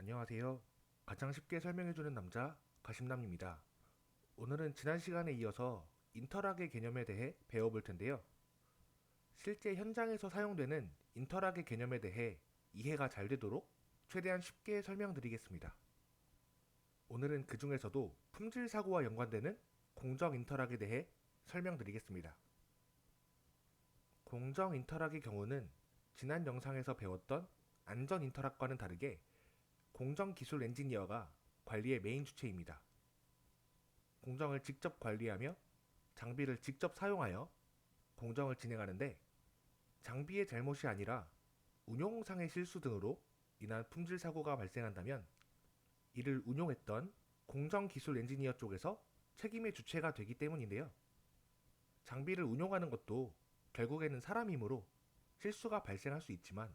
안녕하세요. 가장 쉽게 설명해주는 남자 가심남입니다. 오늘은 지난 시간에 이어서 인터락의 개념에 대해 배워볼 텐데요. 실제 현장에서 사용되는 인터락의 개념에 대해 이해가 잘 되도록 최대한 쉽게 설명드리겠습니다. 오늘은 그 중에서도 품질 사고와 연관되는 공정 인터락에 대해 설명드리겠습니다. 공정 인터락의 경우는 지난 영상에서 배웠던 안전 인터락과는 다르게 공정 기술 엔지니어가 관리의 메인 주체입니다. 공정을 직접 관리하며 장비를 직접 사용하여 공정을 진행하는데 장비의 잘못이 아니라 운용상의 실수 등으로 인한 품질 사고가 발생한다면 이를 운용했던 공정 기술 엔지니어 쪽에서 책임의 주체가 되기 때문인데요. 장비를 운용하는 것도 결국에는 사람이므로 실수가 발생할 수 있지만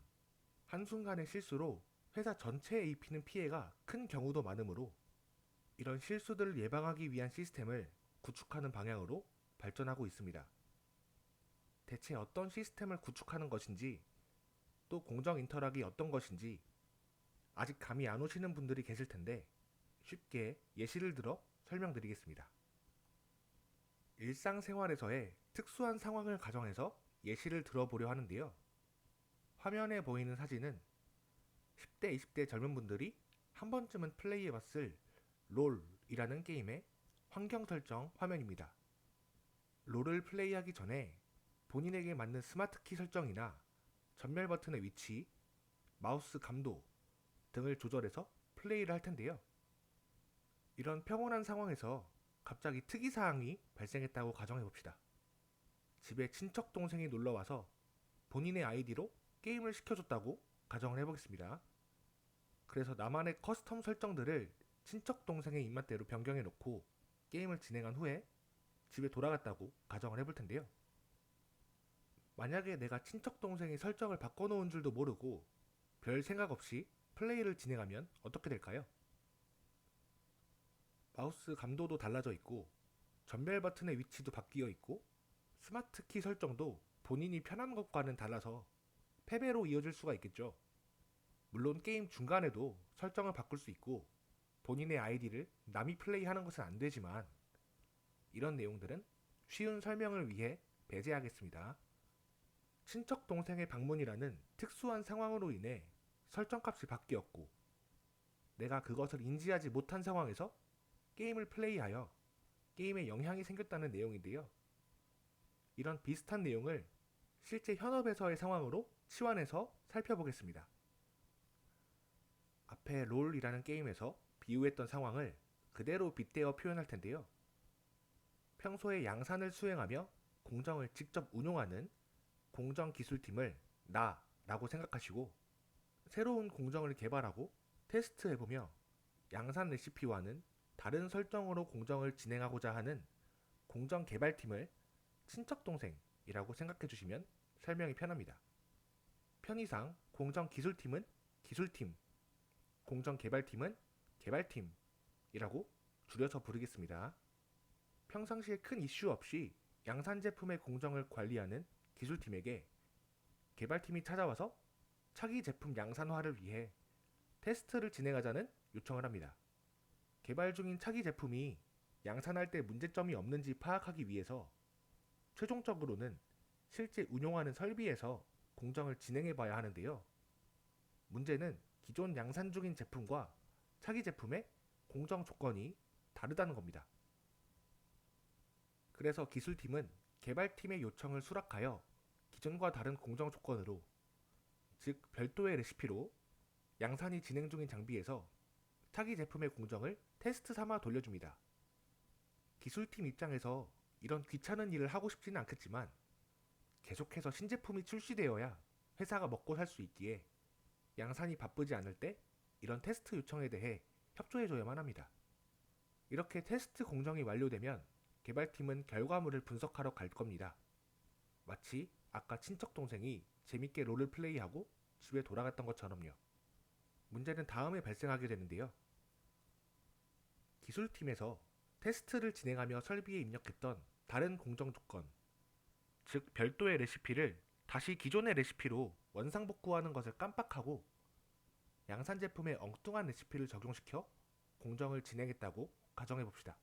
한순간의 실수로 회사 전체에 입히는 피해가 큰 경우도 많으므로 이런 실수들을 예방하기 위한 시스템을 구축하는 방향으로 발전하고 있습니다. 대체 어떤 시스템을 구축하는 것인지, 또 공정 인터락이 어떤 것인지 아직 감이 안 오시는 분들이 계실 텐데 쉽게 예시를 들어 설명드리겠습니다. 일상생활에서의 특수한 상황을 가정해서 예시를 들어보려 하는데요. 화면에 보이는 사진은 10대, 20대 젊은 분들이 한 번쯤은 플레이해봤을 롤이라는 게임의 환경 설정 화면입니다. 롤을 플레이하기 전에 본인에게 맞는 스마트키 설정이나 전멸 버튼의 위치, 마우스 감도 등을 조절해서 플레이를 할 텐데요. 이런 평온한 상황에서 갑자기 특이사항이 발생했다고 가정해봅시다. 집에 친척 동생이 놀러와서 본인의 아이디로 게임을 시켜줬다고 가정을 해보겠습니다. 그래서 나만의 커스텀 설정들을 친척 동생의 입맛대로 변경해 놓고 게임을 진행한 후에 집에 돌아갔다고 가정을 해볼 텐데요. 만약에 내가 친척 동생이 설정을 바꿔놓은 줄도 모르고 별 생각 없이 플레이를 진행하면 어떻게 될까요? 마우스 감도도 달라져 있고 전멸 버튼의 위치도 바뀌어 있고 스마트 키 설정도 본인이 편한 것과는 달라서 패배로 이어질 수가 있겠죠. 물론 게임 중간에도 설정을 바꿀 수 있고 본인의 아이디를 남이 플레이하는 것은 안 되지만 이런 내용들은 쉬운 설명을 위해 배제하겠습니다. 친척 동생의 방문이라는 특수한 상황으로 인해 설정값이 바뀌었고 내가 그것을 인지하지 못한 상황에서 게임을 플레이하여 게임에 영향이 생겼다는 내용인데요. 이런 비슷한 내용을 실제 현업에서의 상황으로 치환해서 살펴보겠습니다. 앞에 롤이라는 게임에서 비유했던 상황을 그대로 빗대어 표현할 텐데요. 평소에 양산을 수행하며 공정을 직접 운용하는 공정기술팀을 나라고 생각하시고 새로운 공정을 개발하고 테스트해보며 양산 레시피와는 다른 설정으로 공정을 진행하고자 하는 공정개발팀을 친척동생이라고 생각해주시면 설명이 편합니다. 편의상 공정기술팀은 기술팀, 공정개발팀은 개발팀이라고 줄여서 부르겠습니다. 평상시에 큰 이슈 없이 양산 제품의 공정을 관리하는 기술팀에게 개발팀이 찾아와서 차기 제품 양산화를 위해 테스트를 진행하자는 요청을 합니다. 개발 중인 차기 제품이 양산할 때 문제점이 없는지 파악하기 위해서 최종적으로는 실제 운용하는 설비에서 공정을 진행해 봐야 하는데요. 문제는 기존 양산 중인 제품과 차기 제품의 공정 조건이 다르다는 겁니다. 그래서 기술팀은 개발팀의 요청을 수락하여 기존과 다른 공정 조건으로, 즉 별도의 레시피로 양산이 진행 중인 장비에서 차기 제품의 공정을 테스트 삼아 돌려줍니다. 기술팀 입장에서 이런 귀찮은 일을 하고 싶지는 않겠지만 계속해서 신제품이 출시되어야 회사가 먹고 살 수 있기에 양산이 바쁘지 않을 때 이런 테스트 요청에 대해 협조해줘야만 합니다. 이렇게 테스트 공정이 완료되면 개발팀은 결과물을 분석하러 갈 겁니다. 마치 아까 친척 동생이 재밌게 롤을 플레이하고 집에 돌아갔던 것처럼요. 문제는 다음에 발생하게 되는데요. 기술팀에서 테스트를 진행하며 설비에 입력했던 다른 공정 조건, 즉 별도의 레시피를 다시 기존의 레시피로 원상복구하는 것을 깜빡하고 양산 제품에 엉뚱한 레시피를 적용시켜 공정을 진행했다고 가정해 봅시다.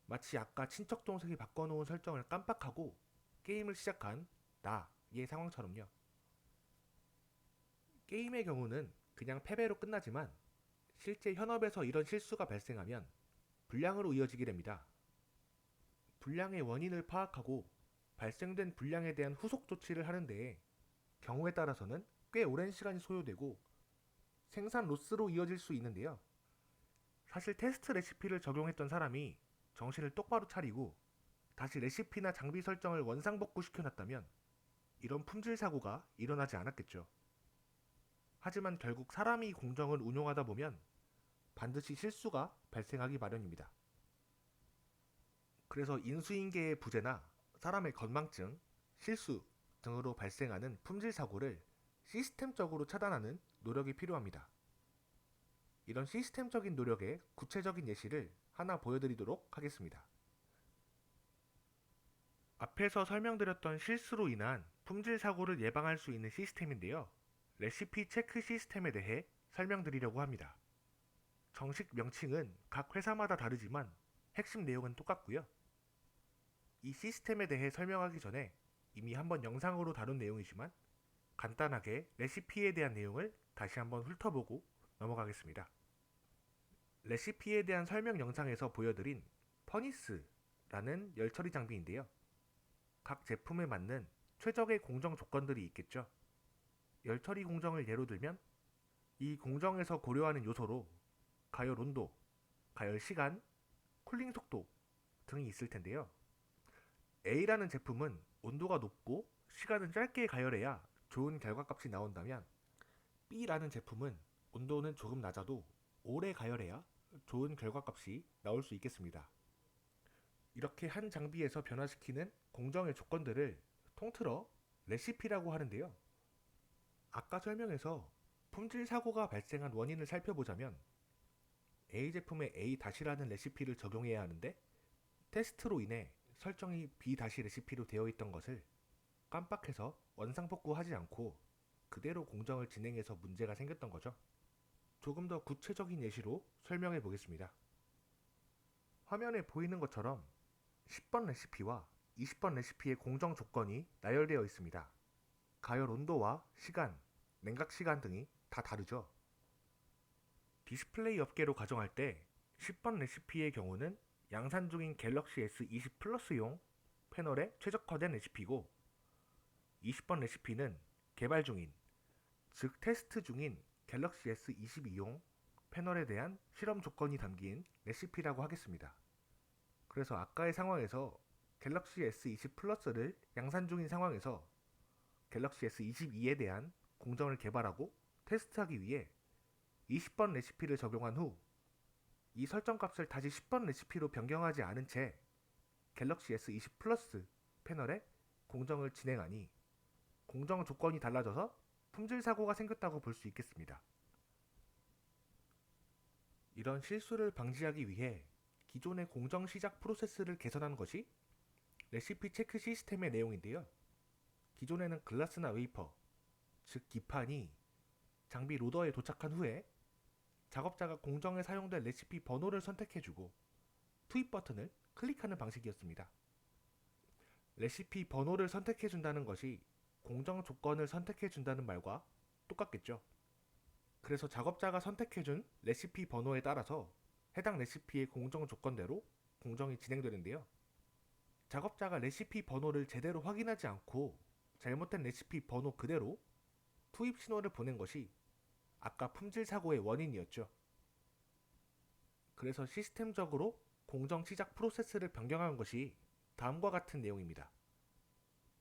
마치 아까 친척 동생이 바꿔놓은 설정을 깜빡하고 게임을 시작한 나의 상황처럼요. 게임의 경우는 그냥 패배로 끝나지만 실제 현업에서 이런 실수가 발생하면 불량으로 이어지게 됩니다. 불량의 원인을 파악하고 발생된 불량에 대한 후속 조치를 하는 데에 경우에 따라서는 꽤 오랜 시간이 소요되고 생산 로스로 이어질 수 있는데요. 사실 테스트 레시피를 적용했던 사람이 정신을 똑바로 차리고 다시 레시피나 장비 설정을 원상복구 시켜놨다면 이런 품질 사고가 일어나지 않았겠죠. 하지만 결국 사람이 공정을 운용하다 보면 반드시 실수가 발생하기 마련입니다. 그래서 인수인계의 부재나 사람의 건망증, 실수 등으로 발생하는 품질 사고를 시스템적으로 차단하는 노력이 필요합니다. 이런 시스템적인 노력의 구체적인 예시를 하나 보여드리도록 하겠습니다. 앞에서 설명드렸던 실수로 인한 품질 사고를 예방할 수 있는 시스템인데요. 레시피 체크 시스템에 대해 설명드리려고 합니다. 정식 명칭은 각 회사마다 다르지만 핵심 내용은 똑같고요. 이 시스템에 대해 설명하기 전에 이미 한번 영상으로 다룬 내용이지만 간단하게 레시피에 대한 내용을 다시 한번 훑어보고 넘어가겠습니다. 레시피에 대한 설명 영상에서 보여드린 퍼니스라는 열처리 장비인데요. 각 제품에 맞는 최적의 공정 조건들이 있겠죠. 열처리 공정을 예로 들면 이 공정에서 고려하는 요소로 가열 온도, 가열 시간, 쿨링 속도 등이 있을 텐데요. A라는 제품은 온도가 높고 시간은 짧게 가열해야 좋은 결과값이 나온다면 B라는 제품은 온도는 조금 낮아도 오래 가열해야 좋은 결과값이 나올 수 있겠습니다. 이렇게 한 장비에서 변화시키는 공정의 조건들을 통틀어 레시피라고 하는데요. 아까 설명에서 품질 사고가 발생한 원인을 살펴보자면 A 제품에 A-라는 레시피를 적용해야 하는데 테스트로 인해 설정이 B- 레시피로 되어 있던 것을 깜빡해서 원상복구하지 않고 그대로 공정을 진행해서 문제가 생겼던 거죠. 조금 더 구체적인 예시로 설명해 보겠습니다. 화면에 보이는 것처럼 10번 레시피와 20번 레시피의 공정 조건이 나열되어 있습니다. 가열 온도와 시간, 냉각 시간 등이 다 다르죠. 디스플레이 업계로 가정할 때 10번 레시피의 경우는 양산 중인 갤럭시 S20 플러스용 패널에 최적화된 레시피고 20번 레시피는 개발 중인, 즉 테스트 중인 갤럭시 S22용 패널에 대한 실험 조건이 담긴 레시피라고 하겠습니다. 그래서 아까의 상황에서 갤럭시 S20 플러스를 양산 중인 상황에서 갤럭시 S22에 대한 공정을 개발하고 테스트하기 위해 20번 레시피를 적용한 후 이 설정값을 다시 10번 레시피로 변경하지 않은 채 갤럭시 S20 플러스 패널에 공정을 진행하니 공정 조건이 달라져서 품질 사고가 생겼다고 볼 수 있겠습니다. 이런 실수를 방지하기 위해 기존의 공정 시작 프로세스를 개선한 것이 레시피 체크 시스템의 내용인데요. 기존에는 글라스나 웨이퍼, 즉 기판이 장비 로더에 도착한 후에 작업자가 공정에 사용될 레시피 번호를 선택해주고 투입 버튼을 클릭하는 방식이었습니다. 레시피 번호를 선택해준다는 것이 공정 조건을 선택해준다는 말과 똑같겠죠. 그래서 작업자가 선택해준 레시피 번호에 따라서 해당 레시피의 공정 조건대로 공정이 진행되는데요. 작업자가 레시피 번호를 제대로 확인하지 않고 잘못된 레시피 번호 그대로 투입 신호를 보낸 것이 아까 품질 사고의 원인이었죠. 그래서 시스템적으로 공정 시작 프로세스를 변경한 것이 다음과 같은 내용입니다.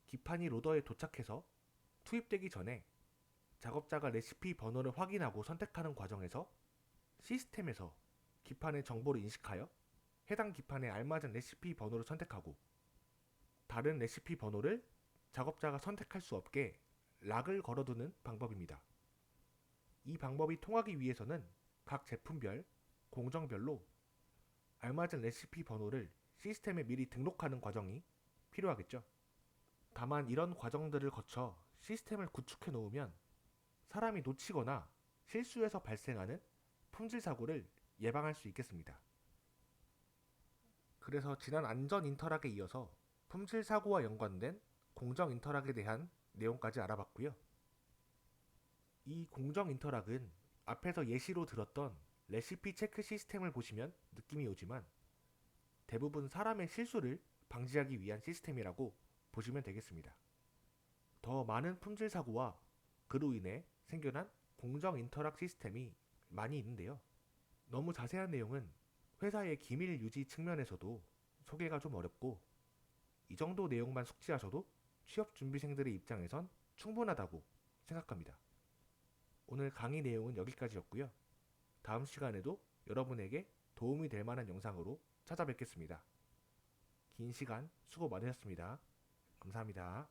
기판이 로더에 도착해서 투입되기 전에 작업자가 레시피 번호를 확인하고 선택하는 과정에서 시스템에서 기판의 정보를 인식하여 해당 기판에 알맞은 레시피 번호를 선택하고 다른 레시피 번호를 작업자가 선택할 수 없게 락을 걸어두는 방법입니다. 이 방법이 통하기 위해서는 각 제품별, 공정별로 알맞은 레시피 번호를 시스템에 미리 등록하는 과정이 필요하겠죠. 다만 이런 과정들을 거쳐 시스템을 구축해 놓으면 사람이 놓치거나 실수에서 발생하는 품질 사고를 예방할 수 있겠습니다. 그래서 지난 안전 인터락에 이어서 품질 사고와 연관된 공정 인터락에 대한 내용까지 알아봤고요. 이 공정 인터락은 앞에서 예시로 들었던 레시피 체크 시스템을 보시면 느낌이 오지만 대부분 사람의 실수를 방지하기 위한 시스템이라고 보시면 되겠습니다. 더 많은 품질 사고와 그로 인해 생겨난 공정 인터락 시스템이 많이 있는데요. 너무 자세한 내용은 회사의 기밀 유지 측면에서도 소개가 좀 어렵고 이 정도 내용만 숙지하셔도 취업 준비생들의 입장에선 충분하다고 생각합니다. 오늘 강의 내용은 여기까지였고요. 다음 시간에도 여러분에게 도움이 될 만한 영상으로 찾아뵙겠습니다. 긴 시간 수고 많으셨습니다. 감사합니다.